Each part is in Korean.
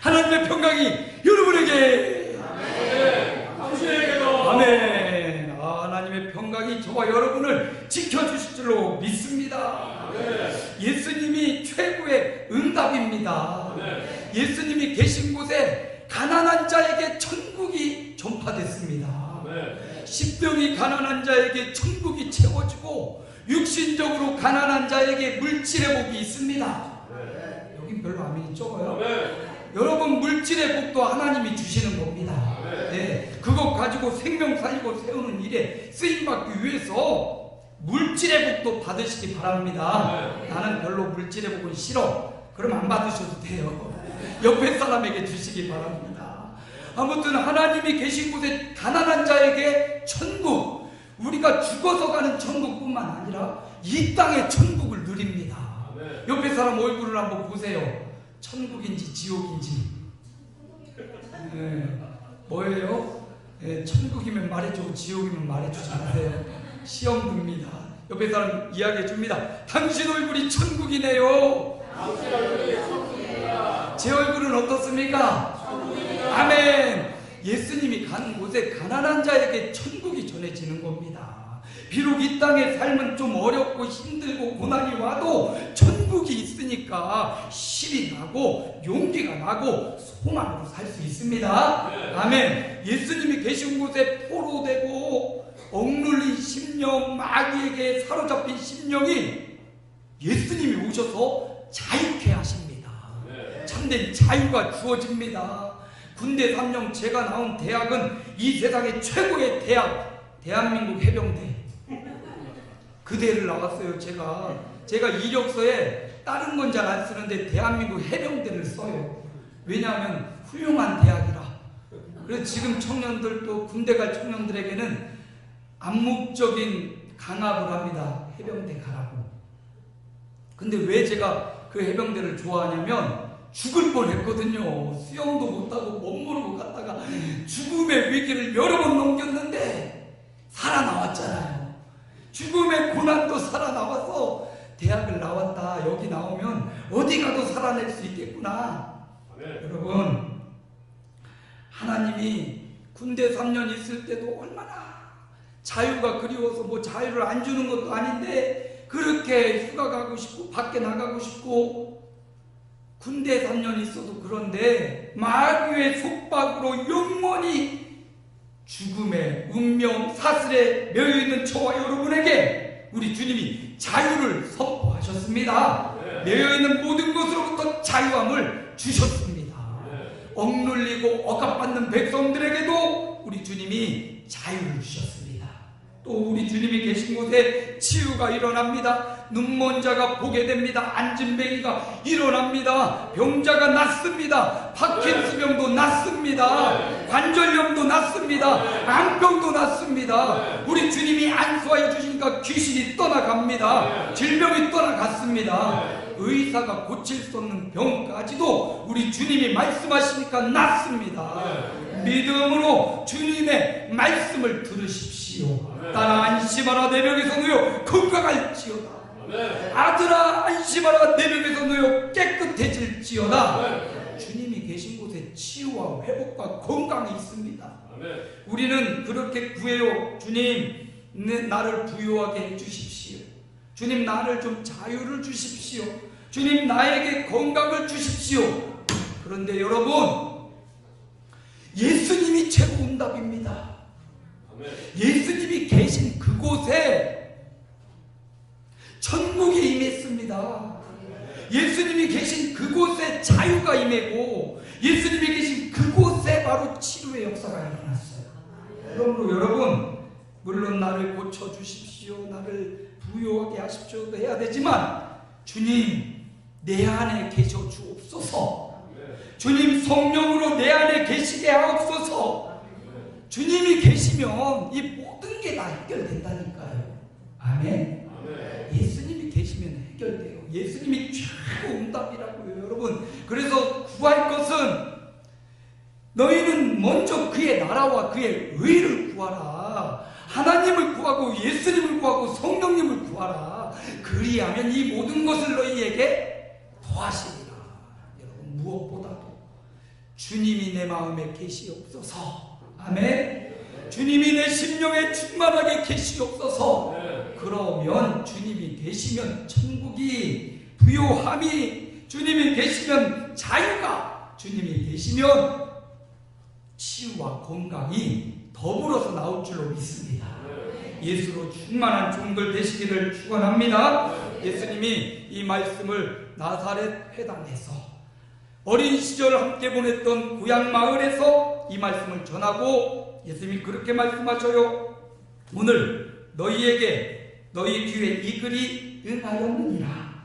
하나님의 평강이 여러분에게, 당신에게도 아멘. 하나님의 평강이 저와 여러분을 지켜주실 줄로 믿습니다. 예수님이 최고의 응답입니다. 예수님이 계신 곳에 가난한 자에게 천국이 전파됐습니다. 십병이 가난한 자에게 천국이 채워지고 육신적으로 가난한 자에게 물질의 복이 있습니다. 여긴 별로 아멘이 적어요. 여러분, 물질의 복도 하나님이 주시는 겁니다. 네, 그것 가지고 생명 살리고 세우는 일에 쓰임받기 위해서 물질의 복도 받으시기 바랍니다. 나는 별로 물질의 복은 싫어. 그럼 안 받으셔도 돼요. 옆에 사람에게 주시기 바랍니다. 아무튼 하나님이 계신 곳에 가난한 자에게 천국, 우리가 죽어서 가는 천국뿐만 아니라 이 땅의 천국을 누립니다. 옆에 사람 얼굴을 한번 보세요. 천국인지 지옥인지. 뭐예요? 천국이면 말해주고 지옥이면 말해주지 마세요. 시험 듭니다. 옆에 사람 이야기해 줍니다. 당신 얼굴이 천국이네요. 당신 얼굴이 천국입니다. 제 얼굴은 어떻습니까? 천국입니다. 아멘. 예수님이 가는 곳에 가난한 자에게 천국이 전해지는 겁니다. 비록 이 땅의 삶은 좀 어렵고 힘들고 고난이 와도 천국이 있으니까 실이 나고 용기가 나고 소망으로 살 수 있습니다. 아멘. 예수님이 계신 곳에 포로되고 억눌린 심령, 마귀에게 사로잡힌 심령이 예수님이 오셔서 자유케 하십니다. 참된 자유가 주어집니다. 군대 3년 제가 나온 대학은 이 세상의 최고의 대학, 대한민국 해병대. 그 대를 나왔어요. 제가 이력서에 다른 건 잘 안 쓰는데 대한민국 해병대를 써요. 왜냐하면 훌륭한 대학이라. 그래서 지금 청년들도, 군대 갈 청년들에게는 암묵적인 강압을 합니다. 해병대 가라고. 근데 왜 제가 그 해병대를 좋아하냐면 죽을 뻔했거든요. 수영도 못하고 못 모르고 갔다가 죽음의 위기를 여러 번 넘겼는데 살아나왔잖아요. 죽음의 고난도 살아나와서 대학을 나왔다. 여기 나오면 어디 가도 살아낼 수 있겠구나. 여러분, 하나님이 군대 3년 있을 때도 얼마나 자유가 그리워서 뭐 자유를 안 주는 것도 아닌데 그렇게 휴가 가고 싶고 밖에 나가고 싶고 군대 3년 있어도 그런데 마귀의 속박으로 영원히 죽음의 운명 사슬에 매여있는 저와 여러분에게 우리 주님이 자유를 선포하셨습니다. 매여있는 모든 것으로부터 자유함을 주셨습니다. 억눌리고 억압받는 백성들에게도 우리 주님이 자유를 주셨습니다. 또 우리 주님이 계신 곳에 치유가 일어납니다. 눈먼 자가 보게 됩니다. 안진뱅이가 일어납니다. 병자가 낫습니다. 파킨스병도 낫습니다. 관절염도 낫습니다. 암병도 낫습니다. 우리 주님이 안수하여 주시니까 귀신이 떠나갑니다. 질병이 떠나갔습니다. 의사가 고칠 수 없는 병까지도 우리 주님이 말씀하시니까 낫습니다. 믿음으로 주님의 말씀을 들으십시오. 딸아 안심하라 내 벽에서 누여 건강할지어다. 아들아 안심하라 내 벽에서 누여 깨끗해질지어다. 주님이 계신 곳에 치유와 회복과 건강이 있습니다. 우리는 그렇게 구해요. 주님, 나를 부유하게 해주십시오. 주님, 나를 좀 자유를 주십시오. 주님, 나에게 건강을 주십시오. 그런데 여러분, 예수님이 최고 응답입니다. 예수님이 계신 그곳에 천국이 임했습니다. 예수님이 계신 그곳에 자유가 임하고 예수님이 계신 그곳에 바로 치료의 역사가 일어났어요. 그러므로 여러분, 물론 나를 고쳐주십시오, 나를 부유하게 하십시오도 해야 되지만 주님, 내 안에 계셔 주옵소서. 주님, 성령으로 내 안에 계시게 하옵소서. 주님이 계시면 이 모든 게 다 해결된다니까요. 아멘. 예수님이 계시면 해결돼요. 예수님이 최고 응답이라고요, 여러분. 그래서 구할 것은 너희는 먼저 그의 나라와 그의 의를 구하라. 하나님을 구하고 예수님을 구하고 성령님을 구하라. 그리하면 이 모든 것을 너희에게 더하시리라. 여러분, 무엇보다도 주님이 내 마음에 계시옵소서. 아멘. 주님이 내 심령에 충만하게 계시옵소서. 그러면 주님이 계시면 천국이, 부요함이, 주님이 계시면 자유가, 주님이 계시면 치유와 건강이 더불어서 나올 줄로 믿습니다. 예수로 충만한 종들 되시기를 축원합니다. 예수님이 이 말씀을 나사렛 회당에서, 어린 시절 함께 보냈던 고향 마을에서 이 말씀을 전하고 예수님이 그렇게 말씀하셔요. 오늘 너희에게 너희 귀에 이 글이 응하였느니라.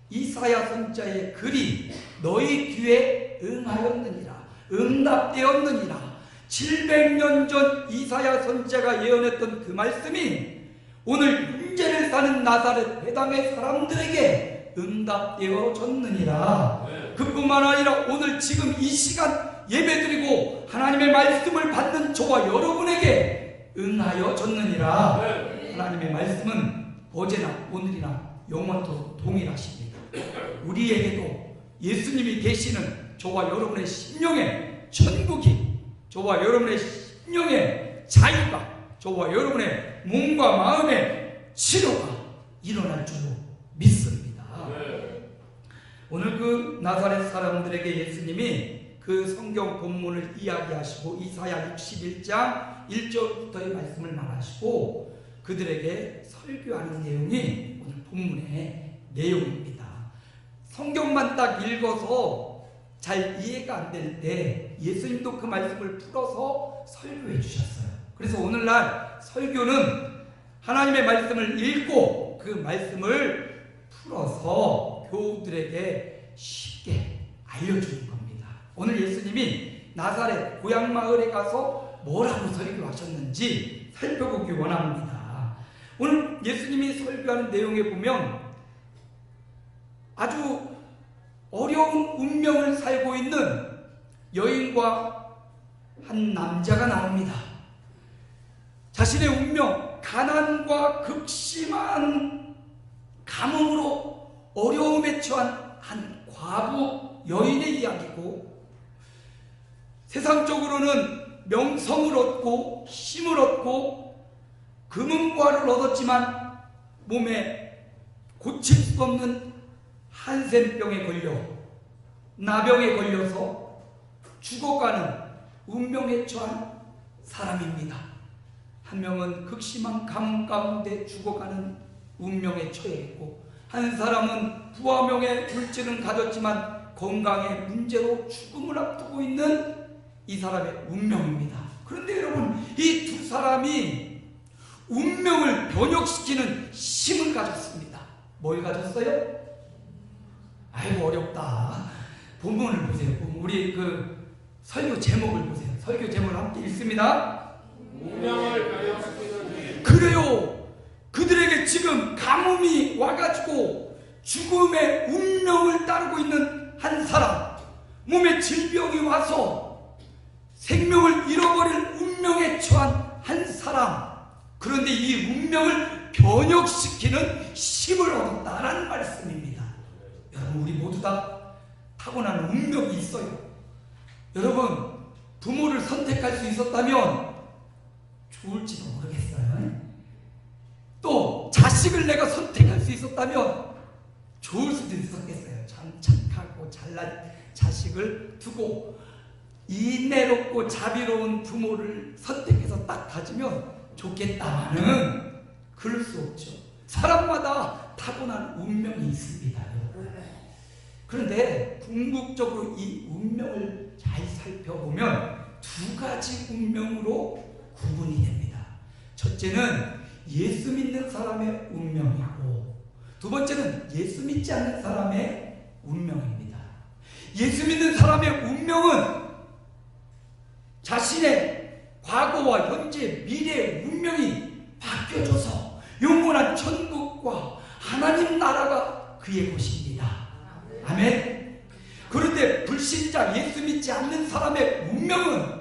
이사야 선자의 글이 너희 귀에 응하였느니라, 응답되었느니라. 700년 전 이사야 선자가 예언했던 그 말씀이 오늘 현재를 사는 나사렛 회당의 사람들에게 응답되어졌느니라. 그뿐만 아니라 오늘 지금 이 시간 예배드리고 하나님의 말씀을 받는 저와 여러분에게 응하여졌느니라. 하나님의 말씀은 어제나 오늘이나 영원토록 동일하십니다. 우리에게도 예수님이 계시는 저와 여러분의 심령의 천국이, 저와 여러분의 심령의 자유가, 저와 여러분의 몸과 마음의 치료가 일어날 줄로 믿습니다. 오늘 그 나사렛 사람들에게 예수님이 그 성경 본문을 이야기하시고 이사야 61장 1절부터의 말씀을 말하시고 그들에게 설교하는 내용이 오늘 본문의 내용입니다. 성경만 딱 읽어서 잘 이해가 안 될 때 예수님도 그 말씀을 풀어서 설교해 주셨어요. 그래서 오늘날 설교는 하나님의 말씀을 읽고 그 말씀을 풀어서 교우들에게 쉽게 알려주는 겁니다. 오늘 예수님이 나사렛 고향 마을에 가서 뭐라고 설교하셨는지 살펴보기 원합니다. 오늘 예수님이 설교하는 내용에 보면 아주 어려운 운명을 살고 있는 여인과 한 남자가 나옵니다. 자신의 운명, 가난과 극심한 가뭄으로 어려움에 처한 한 과부 여인의 이야기고, 세상적으로는 명성을 얻고 힘을 얻고 금은과를 얻었지만 몸에 고칠 수 없는 한센병에 걸려 나병에 걸려서 죽어가는 운명에 처한 사람입니다. 한 명은 극심한 가뭄 가운데 죽어가는 운명에 처해 있고, 한 사람은 부화명의 물질은 가졌지만 건강의 문제로 죽음을 앞두고 있는 이 사람의 운명입니다. 그런데 여러분, 이 두 사람이 운명을 변혁시키는 힘을 가졌습니다. 뭘 가졌어요? 아이고 어렵다. 본문을 보세요. 우리 그 설교 제목을 보세요. 설교 제목을 함께 읽습니다. 운명을 변형시키는. 그래요. 그들에게 지금 가뭄이 와가지고 죽음의 운명을 따르고 있는 한 사람, 몸에 질병이 와서 생명을 잃어버릴 운명에 처한 한 사람, 그런데 이 운명을 변혁시키는 힘을 얻었다라는 말씀입니다. 여러분, 우리 모두 다 타고난 운명이 있어요. 여러분, 부모를 선택할 수 있었다면 좋을지도 모르겠어요. 또 자식을 내가 선택할 수 있었다면 좋을 수도 있었겠어요. 참 착하고 잘난 자식을 두고 인내롭고 자비로운 부모를 선택해서 딱 가지면 좋겠다마는 그럴 수 없죠. 사람마다 타고난 운명이 있습니다. 그런데 궁극적으로 이 운명을 잘 살펴보면 두 가지 운명으로 구분이 됩니다. 첫째는 예수 믿는 사람의 운명이고, 두 번째는 예수 믿지 않는 사람의 운명입니다. 예수 믿는 사람의 운명은 자신의 과거와 현재, 미래의 운명이 바뀌어져서 영원한 천국과 하나님 나라가 그의 것입니다. 아멘. 그런데 불신자, 예수 믿지 않는 사람의 운명은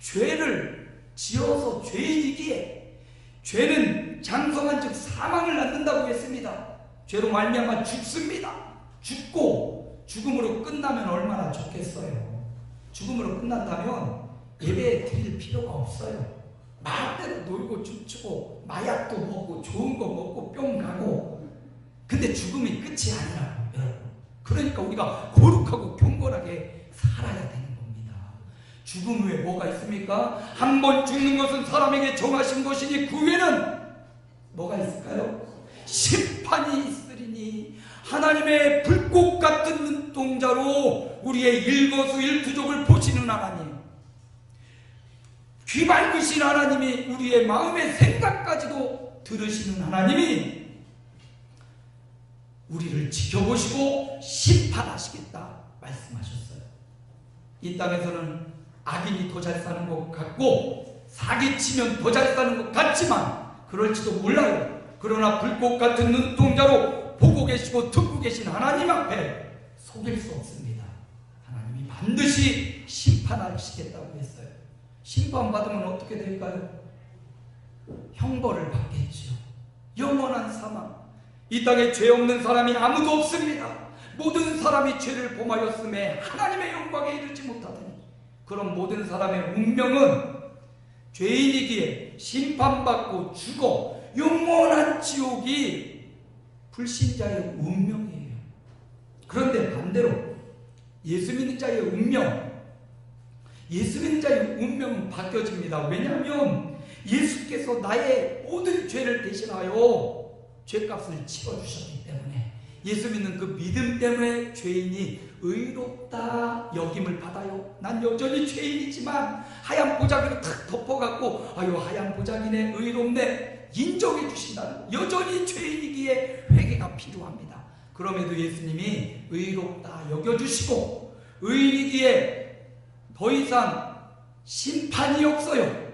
죄를 지어서 죄인이기에 죄는 장성한 즉 사망을 낳는다고 했습니다. 죄로 말미암아 죽습니다. 죽고 죽음으로 끝나면 얼마나 좋겠어요. 끝난다면 예배 드릴 필요가 없어요. 마음대로 놀고 춤추고 마약도 먹고 좋은 거 먹고 뿅 가고. 근데 죽음이 끝이 아니라고 여러분. 그러니까 우리가 거룩하고 경건하게 살아야 되는 겁니다. 죽음 후에 뭐가 있습니까? 한 번 죽는 것은 사람에게 정하신 것이니 그 후에는 뭐가 있을까요? 심판이 있으리니 하나님의 불꽃 같은 눈동자로 우리의 일거수일투족을 보시는 하나님, 귀 밝으신 하나님이 우리의 마음의 생각까지도 들으시는 하나님이 우리를 지켜보시고 심판하시겠다 말씀하셨어요. 이 땅에서는 악인이 더 잘 사는 것 같고 사기치면 더 잘 사는 것 같지만 그럴지도 몰라요. 그러나 불꽃 같은 눈동자로 보고 계시고 듣고 계신 하나님 앞에 속일 수 없습니다. 하나님이 반드시 심판하시겠다고 했어요. 심판받으면 어떻게 될까요? 형벌을 받겠죠. 영원한 사망. 이 땅에 죄 없는 사람이 아무도 없습니다. 모든 사람이 죄를 범하였음에 하나님의 영광에 이르지 못하더니 그런 모든 사람의 운명은 죄인이기에 심판받고 죽어 영원한 지옥이 불신자의 운명이에요. 그런데 반대로 예수 믿는 자의 운명, 예수 믿는 자의 운명은 바뀌어집니다. 왜냐하면 예수께서 나의 모든 죄를 대신하여 죄값을 치러주셨기 때문에, 예수 믿는 그 믿음 때문에 죄인이 의롭다 여김을 받아요. 난 여전히 죄인이지만 하얀 보자기로 탁 덮어갖고 아유 하얀 보자기네 의롭네 인정해 주신다는, 여전히 죄인이기에 회개가 필요합니다. 그럼에도 예수님이 의롭다 여겨주시고 의인이기에 더 이상 심판이 없어요.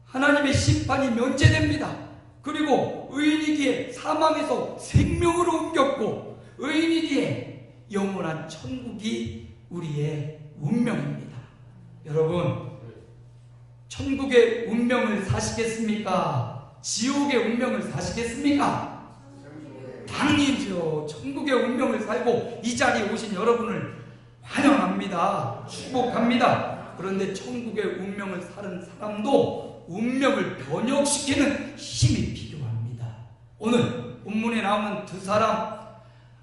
하나님의 심판이 면제됩니다. 그리고 의인이기에 사망에서 생명으로 옮겼고 의인이기에 영원한 천국이 우리의 운명입니다. 여러분, 천국의 운명을 사시겠습니까? 지옥의 운명을 사시겠습니까? 당연히죠. 천국의 운명을 살고 이 자리에 오신 여러분을 환영합니다. 축복합니다. 그런데 천국의 운명을 사는 사람도 운명을 번역시키는 힘이 필요합니다. 오늘 본문에 나오는 두 사람,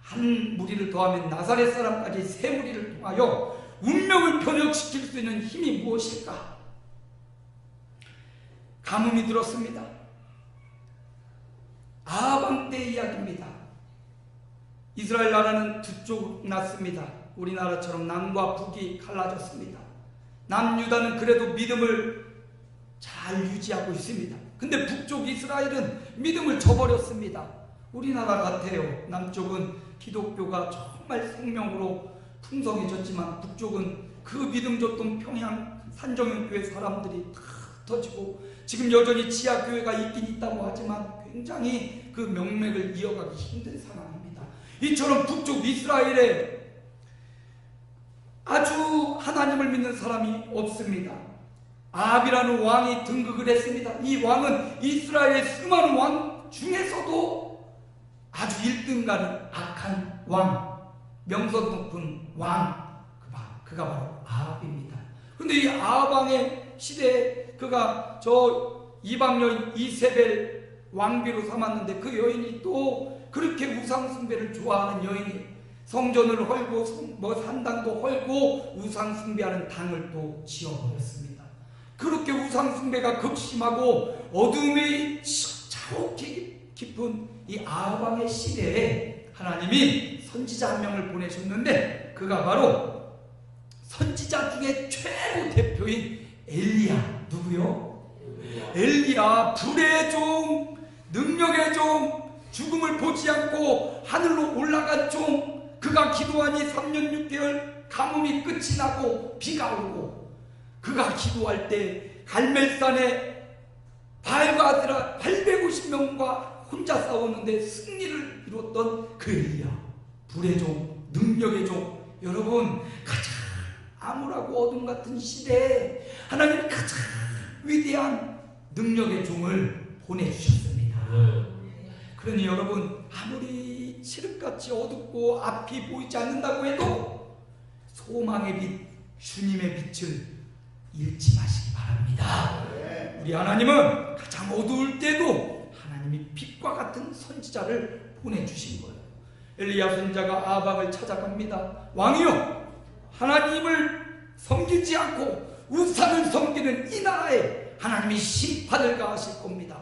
한 무리를 더하면 나사렛 사람까지 세 무리를 통하여 운명을 번역시킬 수 있는 힘이 무엇일까? 가뭄이 들었습니다. 아방 때 이야기입니다. 이스라엘 나라는 두 쪽 났습니다. 우리나라처럼 남과 북이 갈라졌습니다. 남유다는 그래도 믿음을 잘 유지하고 있습니다. 근데 북쪽 이스라엘은 믿음을 저버렸습니다. 우리나라 같아요. 남쪽은 기독교가 정말 생명으로 풍성해졌지만 북쪽은 그 믿음 줬던 평양 산정연교회 사람들이 다 터지고 지금 여전히 지하교회가 있긴 있다고 하지만 굉장히 그 명맥을 이어가기 힘든 상황입니다. 이처럼 북쪽 이스라엘에 아주 하나님을 믿는 사람이 없습니다. 아합이라는 왕이 등극을 했습니다. 이 왕은 이스라엘의 수많은 왕 중에서도 아주 1등 가는 악한 왕, 명성 높은 왕, 그가 바로 아합입니다. 그런데 이 아합 왕의 시대에 그가 저 이방 여인 이세벨 왕비로 삼았는데 그 여인이 또 그렇게 우상숭배를 좋아하는 여인이 성전을 헐고 산당도 헐고 우상숭배하는 당을 또 지어버렸습니다. 그렇게 우상숭배가 극심하고 어둠이 차오르게 깊은 이 아합 왕의 시대에 하나님이 선지자 한 명을 보내셨는데 그가 바로 선지자 중에 최고 대표인 엘리야. 누구요? 엘리야. 불의 종, 능력의 종, 죽음을 보지 않고 하늘로 올라간 종. 그가 기도하니 3년 6개월 가뭄이 끝이 나고 비가 오고, 그가 기도할 때 갈멜산에 바알과 아세라 850명과 혼자 싸웠는데 승리를 이뤘던 그 엘리야. 불의 종, 능력의 종. 여러분, 가장 암울하고 어둠 같은 시대에 하나님이 가장 위대한 능력의 종을 보내주셨습니다. 그러니 여러분, 아무리 칠흑같이 어둡고 앞이 보이지 않는다고 해도 소망의 빛, 주님의 빛을 잃지 마시기 바랍니다. 우리 하나님은 가장 어두울 때도 하나님이 빛과 같은 선지자를 보내주신 거예요. 엘리야 선지자가 아합을 찾아갑니다. 왕이요, 하나님을 섬기지 않고 우상을 섬기는 이 나라에 하나님이 심판을 가하실 겁니다.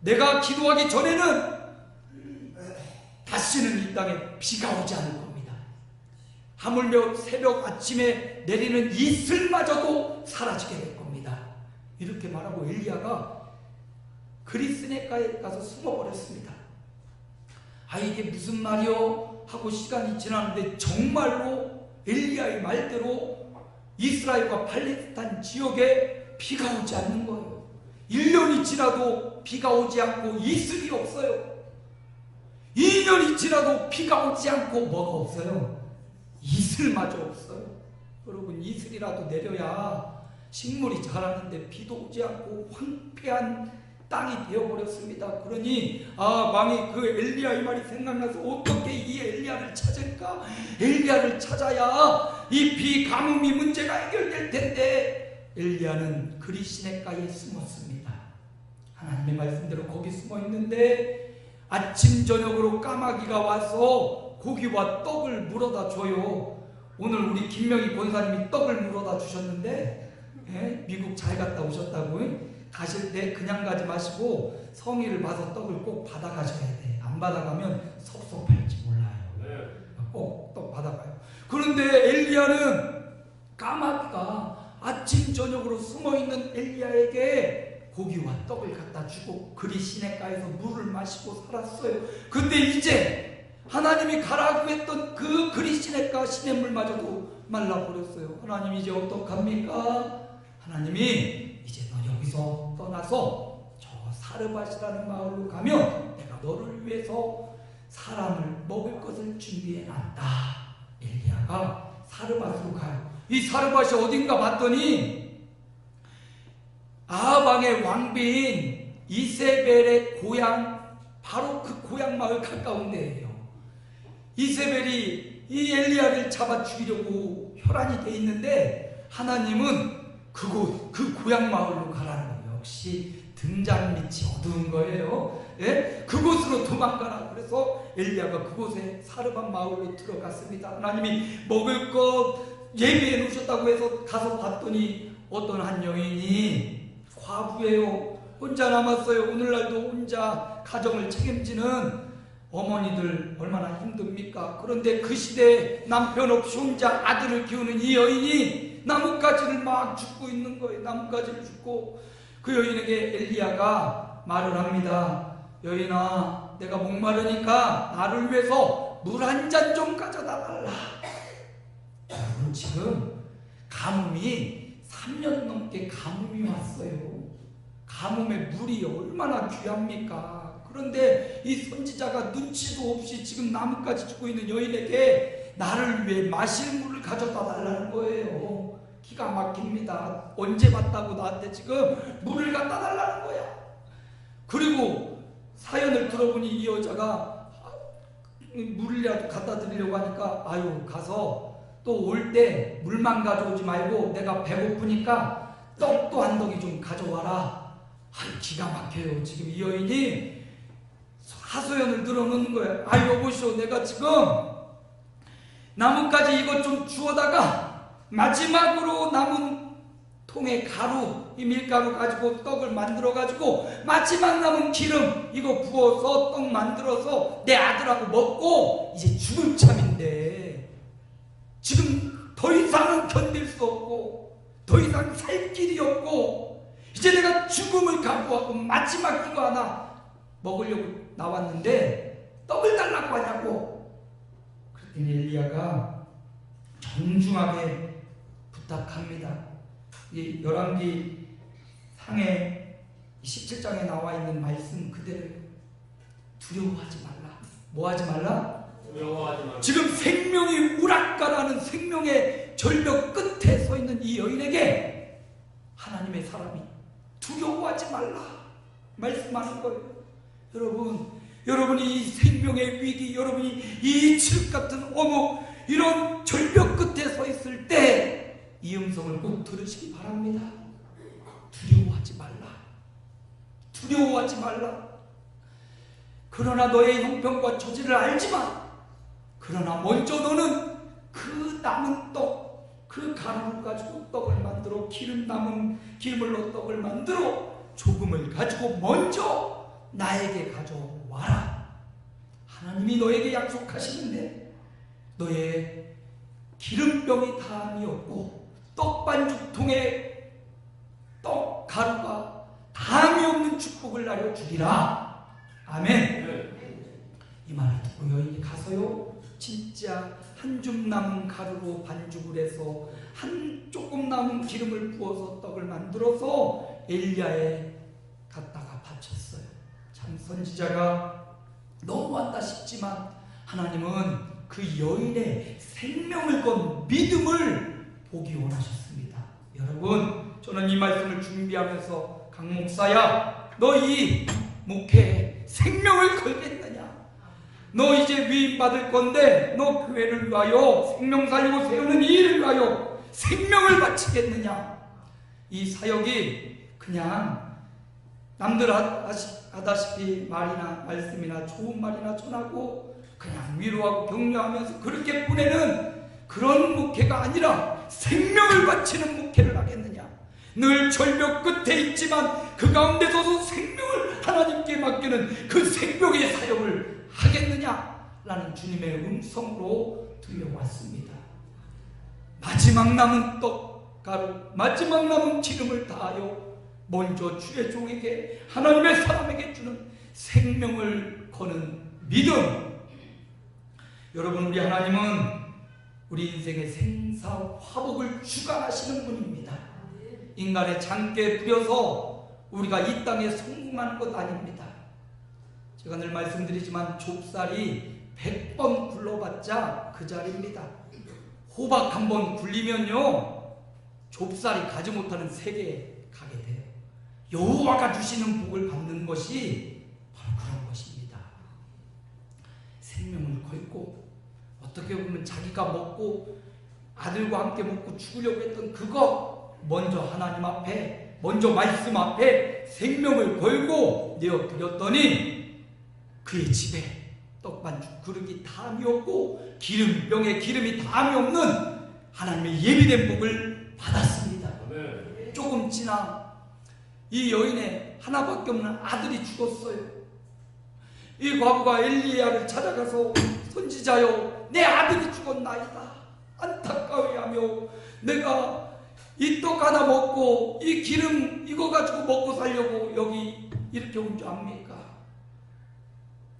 내가 기도하기 전에는 다시는 이 땅에 비가 오지 않을 겁니다. 하물며 새벽 아침에 내리는 이슬마저도 사라지게 될 겁니다. 이렇게 말하고 엘리야가 그리스네가에 가서 숨어버렸습니다. 이게 무슨 말이요? 하고 시간이 지났는데 정말로 엘리야의 말대로 이스라엘과 팔레스타인 지역에 비가 오지 않는 거예요. 1년이 지나도 비가 오지 않고 이슬이 없어요. 2년이 지나도 비가 오지 않고 뭐가 없어요? 이슬마저 없어요. 여러분, 이슬이라도 내려야 식물이 자라는데 비도 오지 않고 황폐한 땅이 되어버렸습니다. 그러니 왕이 그 엘리야의 말이 생각나서 어떻게 이 엘리야를 찾을까? 엘리야를 찾아야 이 비가뭄이 문제가 해결될 텐데 엘리야는 그리시네가에 숨었습니다. 하나님의 말씀대로 거기 숨어 있는데 아침 저녁으로 까마귀가 와서 고기와 떡을 물어다 줘요. 오늘 우리 김명희 권사님이 떡을 물어다 주셨는데, 미국 잘 갔다 오셨다고. 가실 때 그냥 가지 마시고 성의를 봐서 떡을 꼭 받아가셔야 돼. 안 받아가면 섭섭할지 몰라요. 꼭 떡 받아가요. 그런데 엘리야는 까마귀가 아침 저녁으로 숨어있는 엘리야에게 고기와 떡을 갖다 주고 그리시네가에서 물을 마시고 살았어요. 근데 이제 하나님이 가라고 했던 그 그리시네가 시냇물마저도 말라버렸어요. 하나님 이제 어떡합니까? 하나님이 이제 너 여기서 떠나서 저 사르밧이라는 마을로 가면 내가 너를 위해서 사람을 먹을 것을 준비해놨다. 엘리야가 사르밧으로 가요. 이 사르밧이 어딘가 봤더니 아합 왕의 왕비인 이세벨의 고향, 바로 그 고향 마을 가까운 데예요. 이세벨이 이 엘리야를 잡아 죽이려고 혈안이 돼 있는데 하나님은 그 고향 마을로 가라는 거예요. 역시 등잔 밑이 어두운 거예요. 그곳으로 도망가라. 그래서 엘리야가 그곳에 사르밧 마을로 들어갔습니다. 하나님이 먹을 것 예비해 놓으셨다고 해서 가서 봤더니 어떤 한 여인이 과부예요. 혼자 남았어요. 오늘날도 혼자 가정을 책임지는 어머니들 얼마나 힘듭니까? 그런데 그 시대에 남편 없이 혼자 아들을 키우는 이 여인이 나뭇가지를 막 줍고 있는 거예요. 나뭇가지를 줍고 그 여인에게 엘리야가 말을 합니다. 여인아, 내가 목마르니까 나를 위해서 물 한 잔 좀 가져다 달라. 여러분, 지금 가뭄이 3년 넘게 가뭄이 왔어요. 가뭄에 물이 얼마나 귀합니까? 그런데 이 선지자가 눈치도 없이 지금 나뭇가지 줍고 있는 여인에게 나를 위해 마실 물을 가져다 달라는 거예요. 기가 막힙니다. 언제 봤다고 나한테 지금 물을 갖다 달라는 거야. 그리고 사연을 들어보니 이 여자가 물이라도 갖다 드리려고 하니까 가서 또 올 때 물만 가져오지 말고 내가 배고프니까 떡도 한 덩이 좀 가져와라. 기가 막혀요. 지금 이 여인이 하소연을 늘어놓는 거예요. 여보시오, 내가 지금 나뭇가지 이것 좀 주워다가 마지막으로 남은 통에 가루, 이 밀가루 가지고 떡을 만들어 가지고 마지막 남은 기름 이거 부어서 떡 만들어서 내 아들하고 먹고 이제 죽을 참인데 지금 더 이상은 견딜 수 없고 더 이상 살 길이 없고 이제 내가 죽음을 각오하고 마지막 이거 하나 먹으려고 나왔는데 떡을 달라고 하냐고. 그랬더니 엘리야가 정중하게 부탁합니다. 이 열왕기 상에 17장에 나와 있는 말씀 그대로 두려워하지 말라. 뭐 하지 말라? 두려워하지 말라. 지금 생명이 우락가라는 생명의 절벽 끝에 서 있는 이 여인에게 하나님의 사람이 두려워하지 말라 말씀하는 거예요. 여러분이 이 생명의 위기, 여러분이 이 칠흑 같은 어묵 이런 절벽 끝에 서 있을 때 이 음성을 꼭 들으시기 바랍니다. 두려워하지 말라. 두려워하지 말라. 그러나 너의 형편과 처지를 알지만, 그러나 먼저 너는 그 남은 떡, 그 가루를 가지고 떡을 만들어 기름을 넣어 떡을 만들어 조금을 가지고 먼저 나에게 가져와라. 하나님이 너에게 약속하시는데 너의 기름병이 다함이 없고 떡반죽통에 떡 가루가 다함이 없는 축복을 나려 주리라. 아멘. 이 말을 듣고 여인이 가서요, 진짜 한 줌 남은 가루로 반죽을 해서 조금 남은 기름을 부어서 떡을 만들어서 엘리야에 갖다가 바쳤어요. 참 선지자가 너무한다 싶지만 하나님은 그 여인의 생명을 건 믿음을 보기 원하셨습니다. 여러분, 저는 이 말씀을 준비하면서 강 목사야, 너 이 목회에 생명을 걸겠느냐? 너 이제 위임 받을 건데 너 교회를 위하여 생명 살리고 세우는 이 일을 위하여 생명을 바치겠느냐? 이 사역이 그냥 남들 하다시피 말이나 말씀이나 좋은 말이나 전하고 그냥 위로하고 격려하면서 그렇게 보내는 그런 목회가 아니라 생명을 바치는 목회를 하겠느냐? 늘 절벽 끝에 있지만 그 가운데서도 생명을 하나님께 맡기는 그 생명의 사역을 하겠느냐? 라는 주님의 음성으로 들려왔습니다. 마지막 남은 떡 가루, 마지막 남은 기름을 다하여 먼저 주의 종에게, 하나님의 사람에게 주는 생명을 거는 믿음. 여러분, 우리 하나님은 우리 인생의 생사화복을 주관하시는 분입니다. 인간의 장기에 부려서 우리가 이 땅에 성공하는 것 아닙니다. 제가 늘 말씀드리지만 좁쌀이 100번 굴러봤자 그 자리입니다. 호박 한 번 굴리면요, 좁쌀이 가지 못하는 세계에 가게 돼요. 여호와가 주시는 복을 받는 것이 바로 그런 것입니다. 생명을 걸고 어떻게 보면 자기가 먹고 아들과 함께 먹고 죽으려고 했던 그거 먼저 하나님 앞에, 먼저 말씀 앞에 생명을 걸고 내어드렸더니 그의 집에 떡반죽 그릇이 담이 없고 기름병에 기름이 담이 없는 하나님의 예비된 복을 받았습니다. 네. 조금 지나 이 여인의 하나밖에 없는 아들이 죽었어요. 이 과부가 엘리야를 찾아가서 선지자여, 내 아들이 죽었나이다. 안타까워하며 내가 이 떡 하나 먹고 이 기름 이거 가지고 먹고 살려고 여기 이렇게 온 줄 압니까?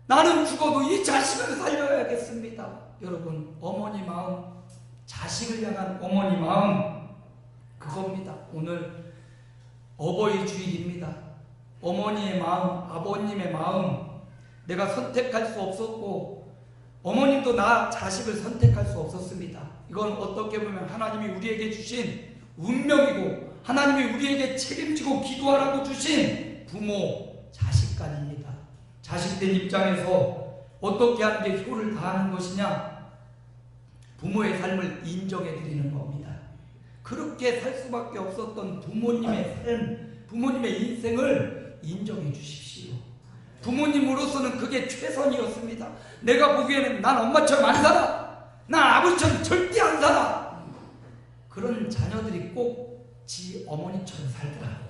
나는 죽어도 이 자식을 살려야겠습니다. 여러분, 어머니 마음, 자식을 향한 어머니 마음, 그겁니다. 오늘 어버이 주일입니다. 어머니의 마음, 아버님의 마음, 내가 선택할 수 없었고 어머님도 나 자식을 선택할 수 없었습니다. 이건 어떻게 보면 하나님이 우리에게 주신 운명이고 하나님이 우리에게 책임지고 기도하라고 주신 부모, 자식간입니다. 자식된 입장에서 어떻게 하는 게 효를 다하는 것이냐? 부모의 삶을 인정해 드리는 겁니다. 그렇게 살 수밖에 없었던 부모님의 삶, 부모님의 인생을 인정해 주십시오. 부모님으로서는 그게 최선이었습니다. 내가 보기에는 난 엄마처럼 안 살아, 난 아버지처럼 절대 안 살아. 그런 자녀들이 꼭 지 어머니처럼 살더라.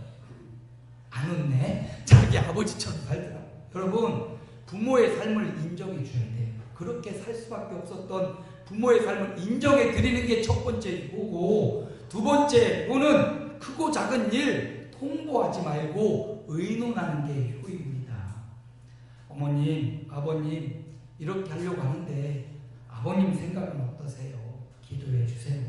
안 웃네. 자기 아버지처럼 살더라. 여러분, 부모의 삶을 인정해 줘야 돼요. 그렇게 살 수밖에 없었던 부모의 삶을 인정해 드리는 게 첫 번째 효고, 두 번째 효는 크고 작은 일 통보하지 말고 의논하는 게 효입니다. 어머님, 아버님 이렇게 하려고 하는데 아버님 생각은 어떠세요? 기도해 주세요.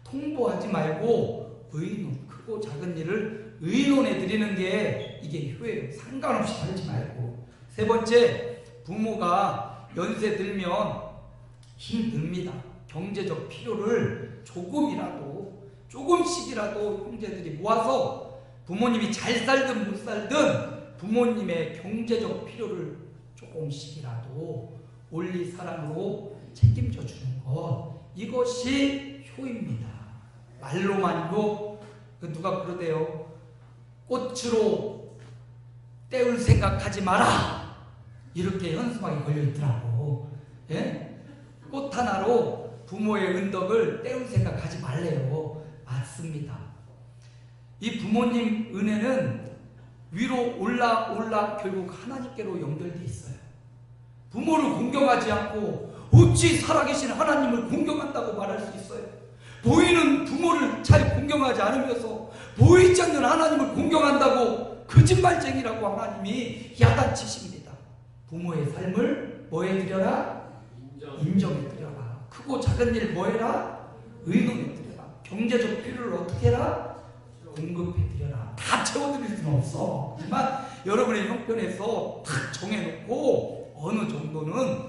통보하지 말고 의논, 크고 작은 일을 의논해 드리는 게 이게 효예요. 상관없이 하지 말고. 세 번째, 부모가 연세 들면 힘듭니다. 경제적 필요를 조금씩이라도 형제들이 모아서 부모님이 잘 살든 못 살든 부모님의 경제적 필요를 조금씩이라도 올리 사랑으로 책임져 주는 것, 이것이 효입니다. 말로만요. 누가 그러대요. 꽃으로 때울 생각하지 마라. 이렇게 현수막이 걸려있더라고. 예? 꽃 하나로 부모의 은덕을 때울 생각하지 말래요. 맞습니다. 이 부모님 은혜는 위로 올라 결국 하나님께로 연결되어 있어요. 부모를 공경하지 않고 어찌 살아계신 하나님을 공경한다고 말할 수 있어요? 보이는 부모를 잘 공경하지 않으면서 보이지 않는 하나님을 공경한다고 거짓말쟁이라고 하나님이 야단치십니다. 부모의 삶을 뭐해 드려라? 인정해 드려라. 크고 작은 일 뭐해라? 의논해 드려라. 경제적 필요를 어떻게 해라? 공급해 드려라. 다 채워드릴 수는 없어. 하지만 여러분의 형편에서 딱 정해놓고 어느 정도는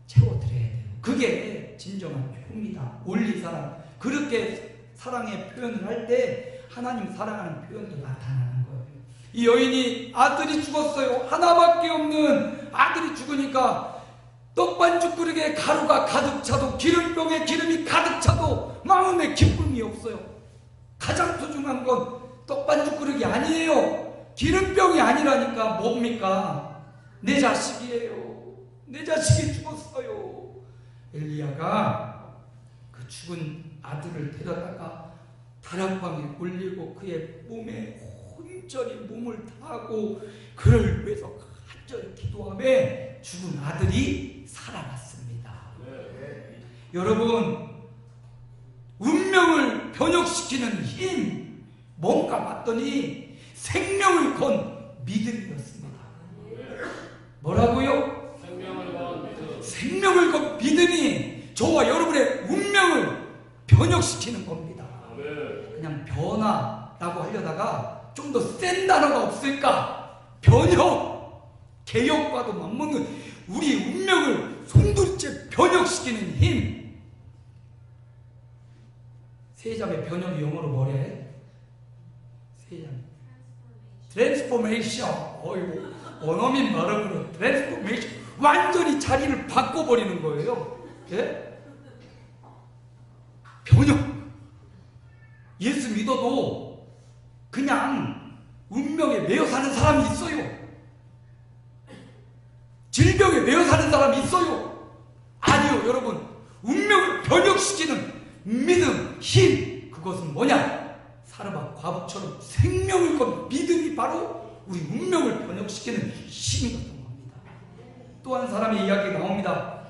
채워드려야 돼요. 그게 진정한 효입니다. 원리사랑. 그렇게 사랑의 표현을 할 때 하나님 사랑하는 표현도 나타나는 거예요. 이 여인이 아들이 죽었어요. 하나밖에 없는 아들이 죽으니까 떡반죽 그릇에 가루가 가득 차도 기름병에 기름이 가득 차도 마음에 기쁨이 없어요. 가장 소중한 건 떡반죽 그릇이 아니에요. 기름병이 아니라니까. 뭡니까? 내 자식이에요. 내 자식이 죽었어요. 엘리야가 그 죽은 아들을 데려다가 다락방에 올리고 그의 몸에 온전히 몸을 다하고 그를 위해서 간절히 기도하며 죽은 아들이 살아났습니다. 여러분, 운명을 변혁시키는 힘 뭔가 봤더니 생명을 건 믿음이었습니다. 뭐라고요? 생명을 건 믿음이 저와 여러분의 운명을 변혁시키는 겁니다. 그냥 변화라고 하려다가 좀 더 센 단어가 없을까? 변혁, 개혁과도 맞먹는 우리 운명을 송두리째 변혁시키는 힘. 세자매 변혁이 영어로 뭐래? 세자매 트랜스포메이션. 어이구, 원어민 발음으로 트랜스포메이션. 완전히 자리를 바꿔버리는 거예요. 예? 변혁. 예수 믿어도 그냥 운명에 매여 사는 사람이 있어요. 질병에 매여 사는 사람이 있어요. 아니요, 여러분. 운명을 변혁시키는 믿음, 힘. 그것은 뭐냐? 사르밧 과부처럼 생명을 건 믿음이 바로 우리 운명을 변혁시키는 힘이었던 겁니다. 또 한 사람의 이야기가 나옵니다.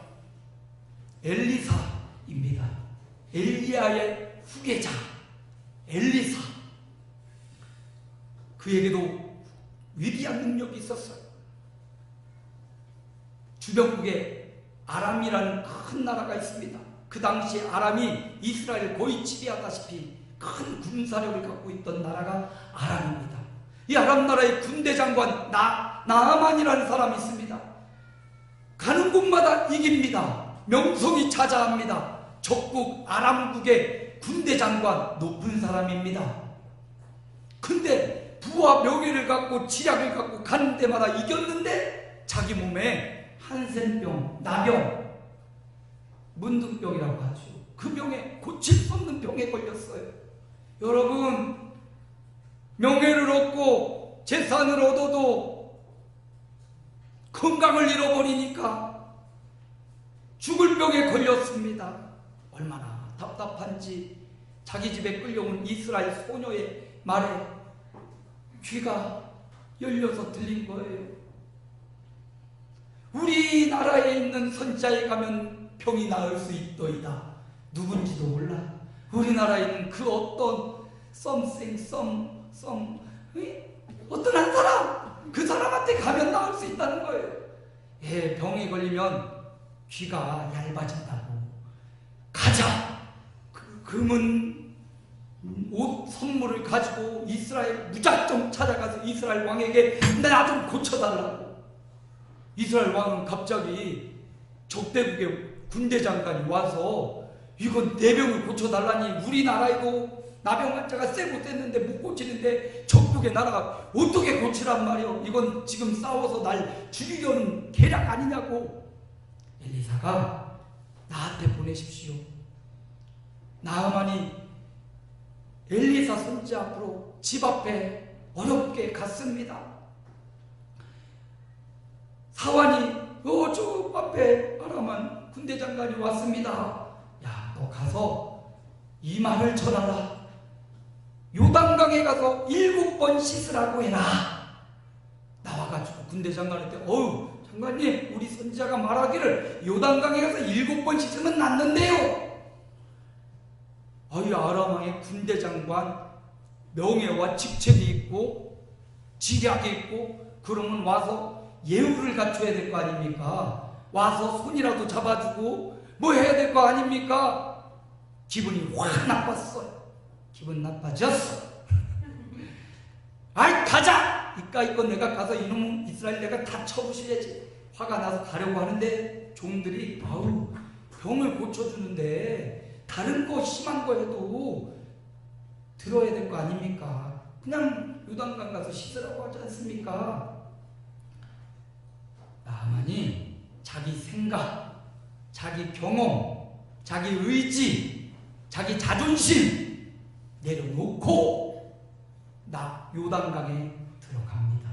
엘리사입니다. 엘리야의 후계자 엘리사. 그에게도 위대한 능력이 있었어요. 주변국에 아람이라는 큰 나라가 있습니다. 그 당시 아람이 이스라엘을 거의 지배하다시피 큰 군사력을 갖고 있던 나라가 아람입니다. 이 아람 나라의 군대 장관 나아만이라는 사람이 있습니다. 가는 곳마다 이깁니다. 명성이 자자합니다. 적국 아람국의 군대 장관 높은 사람입니다. 근데 부와 명예를 갖고 지략을 갖고 가는 데마다 이겼는데 자기 몸에 한센병, 나병, 문둥병이라고 하죠. 그 병에 고칠 수 없는 병에 걸렸어요. 여러분, 명예를 얻고 재산을 얻어도 건강을 잃어버리니까 죽을 병에 걸렸습니다. 얼마나 답답한지 자기 집에 끌려온 이스라엘 소녀의 말에 귀가 열려서 들린 거예요. 우리나라에 있는 선자에 가면 병이 나을 수 있더이다. 누군지도 몰라. 우리나라에 있는 그 어떤 어떤 한 사람, 그 사람한테 가면 나을 수 있다는 거예요. 예, 병에 걸리면 귀가 얇아진다고. 가자. 금은 옷 선물을 가지고 이스라엘 무작정 찾아가서 이스라엘 왕에게 나 좀 고쳐달라고. 이스라엘 왕은 갑자기 적대국의 군대 장관이 와서 이건 내 병을 고쳐달라니 우리나라에도 나병 환자가 세고 셌는데 못 고치는데 적국의 나라가 어떻게 고치란 말이오. 이건 지금 싸워서 날 죽이려는 계략 아니냐고. 엘리사가 나한테 보내십시오. 나아만이 엘리사 선지 앞으로 집 앞에 어렵게 갔습니다. 사환이 저 앞에 아람한 군대 장관이 왔습니다. 야, 너 가서 이 말을 전하라. 요단강에 가서 7번 씻으라고 해라. 나와가지고 군대 장관한테 장관님, 우리 선지자가 말하기를 요단강에 가서 7번 씻으면 낫는데요. 아람왕의 군대 장관 명예와 직책이 있고 지략이 있고 그러면 와서 예우를 갖춰야 될 거 아닙니까? 와서 손이라도 잡아주고 뭐 해야 될 거 아닙니까? 기분이 확 나빴어요. 기분 나빠졌어. 가자! 이까이껏 내가 가서 이놈 이스라엘 내가 다 쳐부셔야지. 화가 나서 가려고 하는데 종들이 병을 고쳐주는데 다른 거 심한 거 해도 들어야 될 거 아닙니까? 그냥 요단강 가서 씻으라고 하지 않습니까? 나만이 자기 생각, 자기 경험, 자기 의지, 자기 자존심 내려놓고 요단강에 들어갑니다.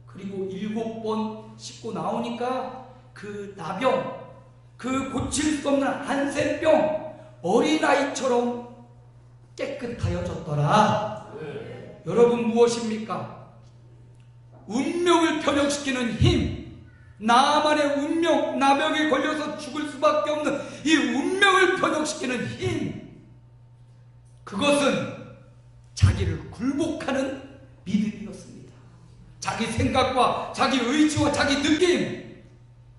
그리고 7번 씻고 나오니까 그 나병, 그 고칠 수 없는 한센병 어린아이처럼 깨끗하여졌더라. 네. 여러분 무엇입니까? 운명을 변형시키는 힘, 나만의 운명, 나병에 걸려서 죽을 수밖에 없는 이 운명을 변형시키는 힘, 그것은 자기를 굴복하는 믿음이었습니다. 자기 생각과 자기 의지와 자기 느낌,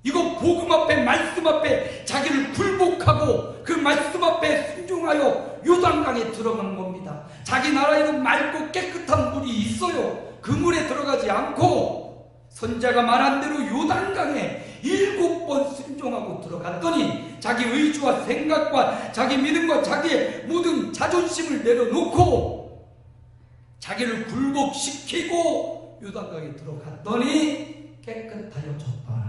이거 복음 앞에 말씀 앞에 자기를 굴복하고 그 말씀 앞에 순종하여 요단강에 들어가는 겁니다. 자기 나라에는 맑고 깨끗한 물이 있어요. 그 물에 들어가지 않고 선자가 말한 대로 요단강에 7번 순종하고 들어갔더니 자기 의지와 생각과 자기 믿음과 자기의 모든 자존심을 내려놓고 자기를 굴복시키고 요단강에 들어갔더니 깨끗하여졌더라.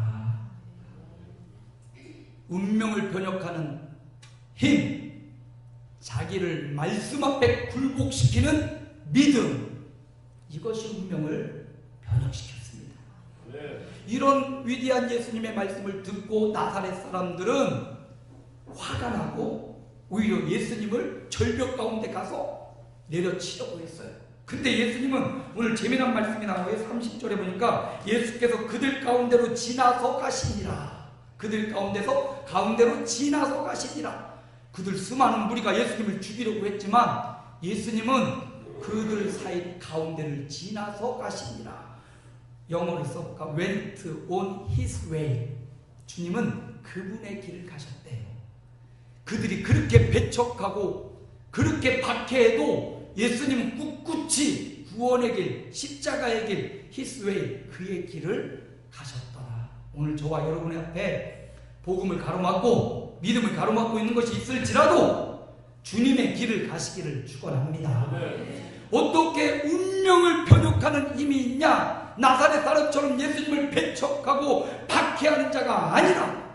운명을 변혁하는 힘, 자기를 말씀 앞에 굴복시키는 믿음, 이것이 운명을 변혁시켰습니다. 네. 이런 위대한 예수님의 말씀을 듣고 나사렛 사람들은 화가 나고 오히려 예수님을 절벽 가운데 가서 내려치려고 했어요. 근데 예수님은 오늘 재미난 말씀이 나와요. 30절에 보니까 예수께서 그들 가운데로 지나서 가시니라. 그들 가운데로 지나서 가시니라. 그들 수많은 무리가 예수님을 죽이려고 했지만 예수님은 그들 사이 가운데를 지나서 가시니라. 영어로 써볼까? went on his way. 주님은 그분의 길을 가셨대요. 그들이 그렇게 배척하고 그렇게 박해해도 예수님은 꿋꿋이 구원의 길, 십자가의 길, his way, 그의 길을 가셨더라. 오늘 저와 여러분의 앞에 복음을 가로막고 믿음을 가로막고 있는 것이 있을지라도 주님의 길을 가시기를 축원합니다. 네. 어떻게 운명을 변혁하는 힘이 있냐? 나사렛 사람처럼 예수님을 배척하고 박해하는 자가 아니라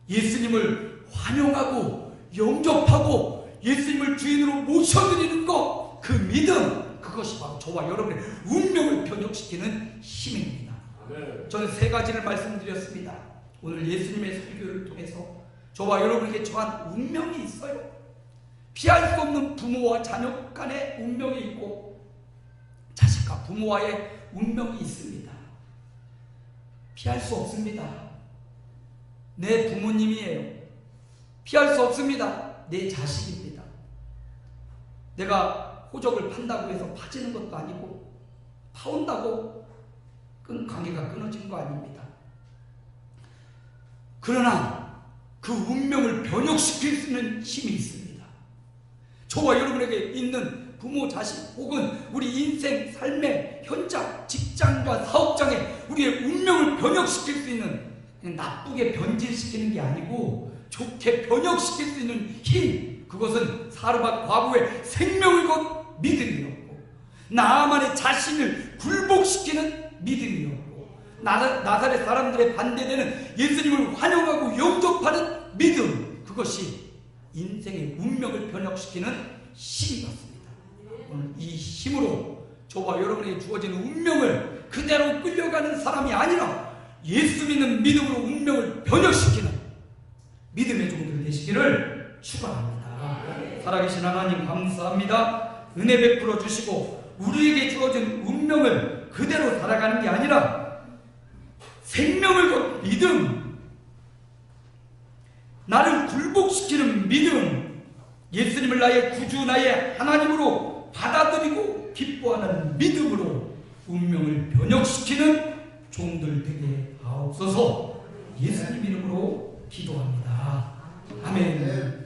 예수님을 환영하고 영접하고 예수님을 주인으로 모셔드리는 것, 그 믿음, 그것이 바로 저와 여러분의 운명을 변혁시키는 힘입니다. 네. 저는 3가지를 말씀드렸습니다. 오늘 예수님의 설교를 통해서 저와 여러분에게 처한 운명이 있어요. 피할 수 없는 부모와 자녀 간의 운명이 있고 자식과 부모와의 운명이 있습니다. 피할 수 없습니다. 내 부모님이에요. 피할 수 없습니다. 내 자식입니다. 내가 호적을 판다고 해서 파지는 것도 아니고 파온다고 관계가 끊어진 거 아닙니다. 그러나 그 운명을 변혁시킬 수 있는 힘이 있습니다. 저와 여러분에게 있는 부모, 자식 혹은 우리 인생, 삶의 현장, 직장과 사업장에 우리의 운명을 변혁시킬 수 있는, 그냥 나쁘게 변질시키는 게 아니고 좋게 변혁시킬 수 있는 힘, 그것은 사르밧 과부의 생명을 건 믿음이었고 나아만의 자신을 굴복시키는 믿음이었고 나사렛 사람들의 반대되는 예수님을 환영하고 영접하는 믿음, 그것이 인생의 운명을 변혁시키는 힘이었습니다. 오늘 이 힘으로 저와 여러분에게 주어진 운명을 그대로 끌려가는 사람이 아니라 예수 믿는 믿음으로 운명을 변혁시키는 믿음의 종들 되시기를 축원합니다. 살아계신 하나님 감사합니다. 은혜 베풀어 주시고 우리에게 주어진 운명을 그대로 살아가는 게 아니라 생명을 건 믿음, 나를 굴복시키는 믿음, 예수님을 나의 구주, 나의 하나님으로 받아들이고 기뻐하는 믿음으로 운명을 변혁시키는 종들 되게 하옵소서. 예수님 이름으로 기도합니다. 아멘.